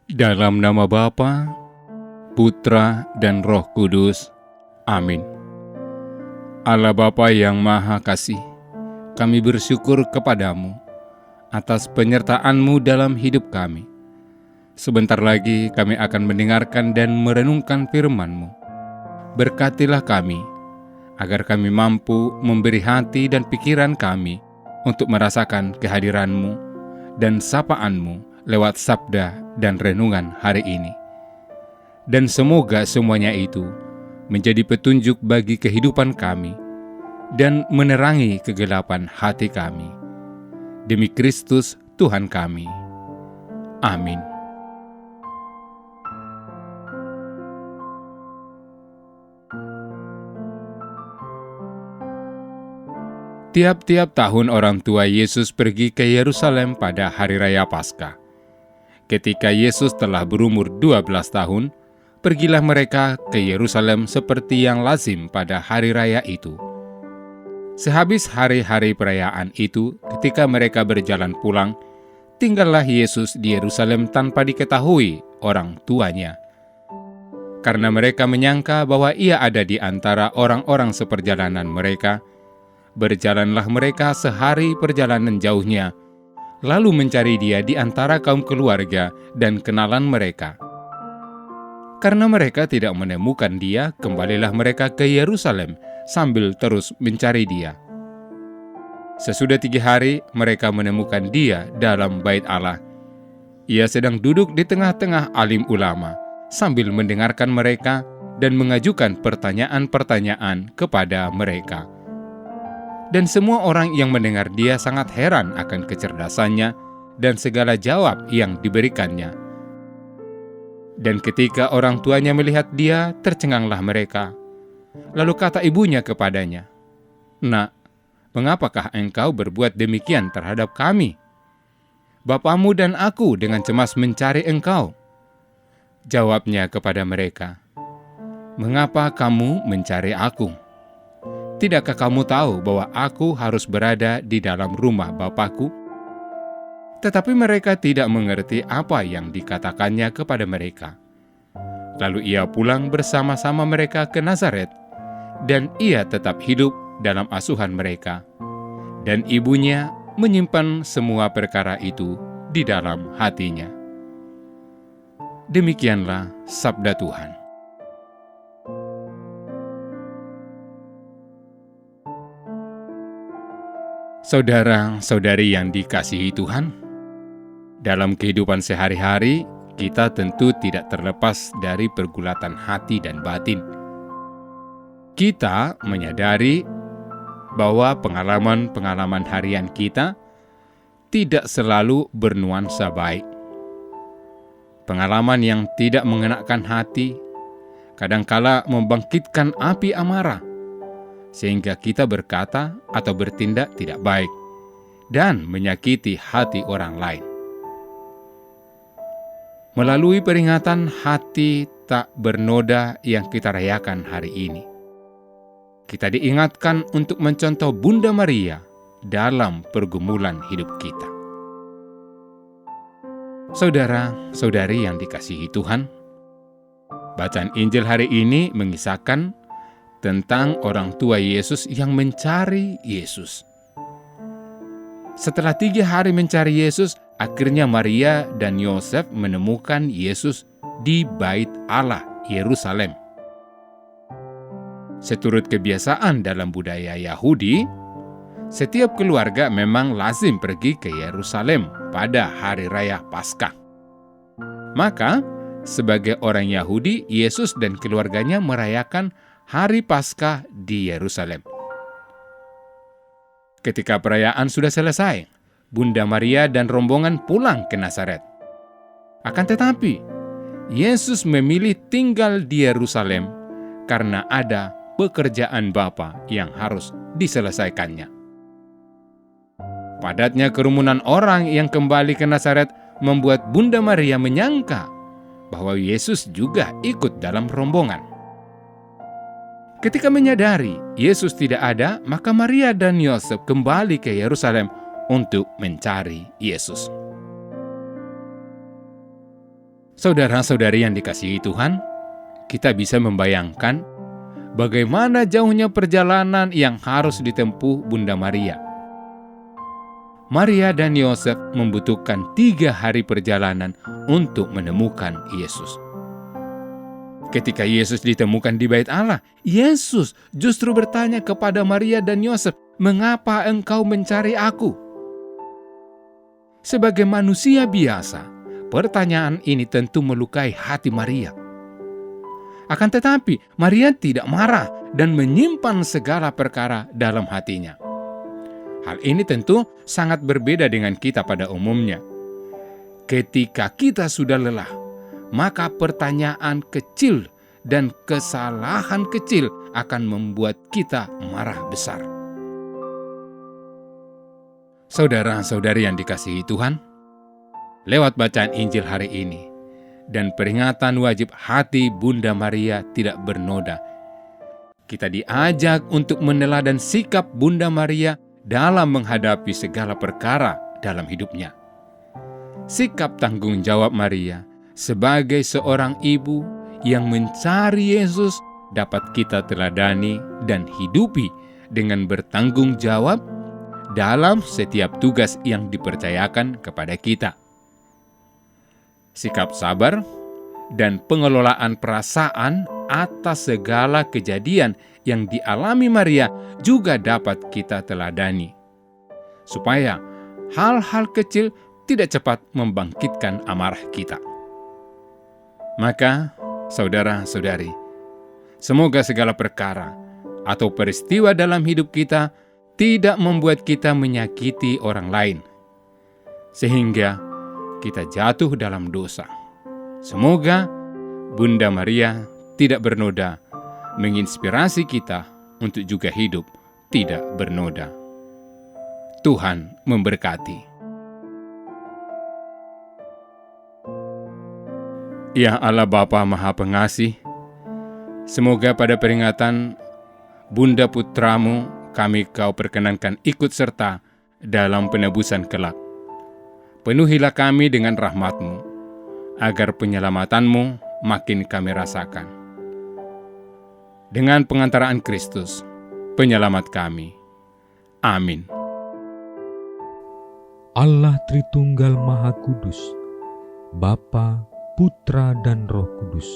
Dalam nama Bapa, Putra, dan Roh Kudus. Amin. Allah Bapa yang Maha Kasih, kami bersyukur kepadamu atas penyertaan-Mu dalam hidup kami. Sebentar lagi kami akan mendengarkan dan merenungkan firman-Mu. Berkatilah kami, agar kami mampu memberi hati dan pikiran kami untuk merasakan kehadiran-Mu dan sapaan-Mu lewat sabda dan renungan hari ini. Dan semoga semuanya itu menjadi petunjuk bagi kehidupan kami dan menerangi kegelapan hati kami. Demi Kristus Tuhan kami. Amin. Tiap-tiap tahun orang tua Yesus pergi ke Yerusalem pada Hari Raya Paskah. Ketika Yesus telah berumur 12 tahun, pergilah mereka ke Yerusalem seperti yang lazim pada hari raya itu. Sehabis hari-hari perayaan itu, ketika mereka berjalan pulang, tinggallah Yesus di Yerusalem tanpa diketahui orang tuanya. Karena mereka menyangka bahwa ia ada di antara orang-orang seperjalanan mereka, berjalanlah mereka sehari perjalanan jauhnya, lalu mencari dia di antara kaum keluarga dan kenalan mereka. Karena mereka tidak menemukan dia, kembalilah mereka ke Yerusalem sambil terus mencari dia. Sesudah 3 hari, mereka menemukan dia dalam bait Allah. Ia sedang duduk di tengah-tengah alim ulama, sambil mendengarkan mereka dan mengajukan pertanyaan-pertanyaan kepada mereka. Dan semua orang yang mendengar dia sangat heran akan kecerdasannya dan segala jawab yang diberikannya. Dan ketika orang tuanya melihat dia, tercenganglah mereka. Lalu kata ibunya kepadanya, "Nak, mengapakah engkau berbuat demikian terhadap kami? Bapamu dan aku dengan cemas mencari engkau." Jawabnya kepada mereka, "Mengapa kamu mencari aku? Tidakkah kamu tahu bahwa aku harus berada di dalam rumah Bapakku?" Tetapi mereka tidak mengerti apa yang dikatakannya kepada mereka. Lalu ia pulang bersama-sama mereka ke Nazaret, dan ia tetap hidup dalam asuhan mereka. Dan ibunya menyimpan semua perkara itu di dalam hatinya. Demikianlah sabda Tuhan. Saudara-saudari yang dikasihi Tuhan, dalam kehidupan sehari-hari, kita tentu tidak terlepas dari pergulatan hati dan batin. Kita menyadari bahwa pengalaman-pengalaman harian kita tidak selalu bernuansa baik. Pengalaman yang tidak mengenakkan hati, kadangkala membangkitkan api amarah, sehingga kita berkata atau bertindak tidak baik dan menyakiti hati orang lain. Melalui peringatan hati tak bernoda yang kita rayakan hari ini, kita diingatkan untuk mencontoh Bunda Maria dalam pergumulan hidup kita. Saudara-saudari yang dikasihi Tuhan, bacaan Injil hari ini mengisahkan tentang orang tua Yesus yang mencari Yesus. Setelah 3 hari mencari Yesus, akhirnya Maria dan Yosef menemukan Yesus di bait Allah, Yerusalem. Seturut kebiasaan dalam budaya Yahudi, setiap keluarga memang lazim pergi ke Yerusalem pada hari raya Paskah. Maka, sebagai orang Yahudi, Yesus dan keluarganya merayakan Hari Paskah di Yerusalem. Ketika perayaan sudah selesai, Bunda Maria dan rombongan pulang ke Nazaret. Akan tetapi, Yesus memilih tinggal di Yerusalem karena ada pekerjaan Bapa yang harus diselesaikannya. Padatnya kerumunan orang yang kembali ke Nazaret membuat Bunda Maria menyangka bahwa Yesus juga ikut dalam rombongan. Ketika menyadari Yesus tidak ada, maka Maria dan Yosef kembali ke Yerusalem untuk mencari Yesus. Saudara-saudari yang dikasihi Tuhan, kita bisa membayangkan bagaimana jauhnya perjalanan yang harus ditempuh Bunda Maria. Maria dan Yosef membutuhkan 3 hari perjalanan untuk menemukan Yesus. Ketika Yesus ditemukan di Bait Allah, Yesus justru bertanya kepada Maria dan Yosef, "Mengapa engkau mencari aku?" Sebagai manusia biasa, pertanyaan ini tentu melukai hati Maria. Akan tetapi, Maria tidak marah dan menyimpan segala perkara dalam hatinya. Hal ini tentu sangat berbeda dengan kita pada umumnya. Ketika kita sudah lelah, maka pertanyaan kecil dan kesalahan kecil akan membuat kita marah besar. Saudara-saudari yang dikasihi Tuhan, lewat bacaan Injil hari ini dan peringatan wajib hati Bunda Maria tidak bernoda, kita diajak untuk meneladan sikap Bunda Maria dalam menghadapi segala perkara dalam hidupnya. Sikap tanggung jawab Maria sebagai seorang ibu yang mencari Yesus dapat kita teladani dan hidupi dengan bertanggung jawab dalam setiap tugas yang dipercayakan kepada kita. Sikap sabar dan pengelolaan perasaan atas segala kejadian yang dialami Maria juga dapat kita teladani, supaya hal-hal kecil tidak cepat membangkitkan amarah kita. Maka, saudara-saudari, semoga segala perkara atau peristiwa dalam hidup kita tidak membuat kita menyakiti orang lain, sehingga kita jatuh dalam dosa. Semoga Bunda Maria tidak bernoda menginspirasi kita untuk juga hidup tidak bernoda. Tuhan memberkati. Ya Allah Bapa Maha Pengasih, semoga pada peringatan Bunda Putramu kami Kau perkenankan ikut serta dalam penebusan kelak. Penuhilah kami dengan rahmat-Mu, agar penyelamatan-Mu makin kami rasakan. Dengan pengantaraan Kristus, penyelamat kami. Amin. Allah Tritunggal Maha Kudus, Bapa, Putra, dan Roh Kudus.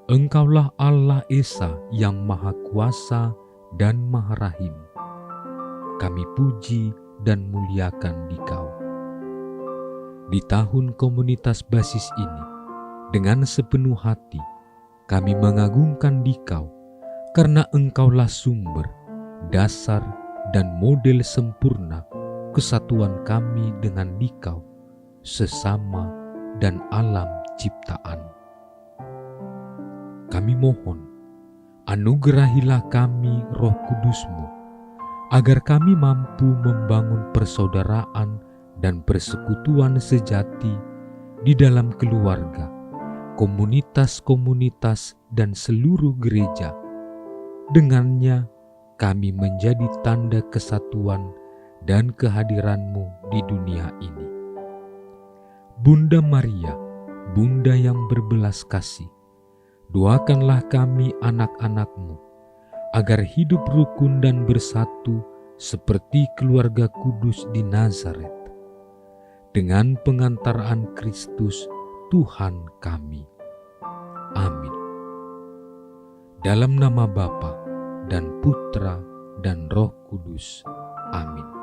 Engkaulah Allah Esa yang Maha Kuasa dan Maha Rahim. Kami puji dan muliakan Dikau. Di tahun komunitas basis ini, dengan sepenuh hati, kami mengagungkan Dikau, karena Engkaulah sumber, dasar, dan model sempurna kesatuan kami dengan Dikau, sesama dan alam ciptaan. Kami mohon, anugerahilah kami Roh Kudus-Mu, agar kami mampu membangun persaudaraan dan persekutuan sejati di dalam keluarga, komunitas-komunitas, dan seluruh gereja. Dengannya kami menjadi tanda kesatuan dan kehadiran-Mu di dunia ini. Bunda Maria, Bunda yang berbelas kasih, doakanlah kami anak-anak-Mu, agar hidup rukun dan bersatu seperti keluarga kudus di Nazaret, dengan pengantaraan Kristus Tuhan kami. Amin. Dalam nama Bapa dan Putra dan Roh Kudus. Amin.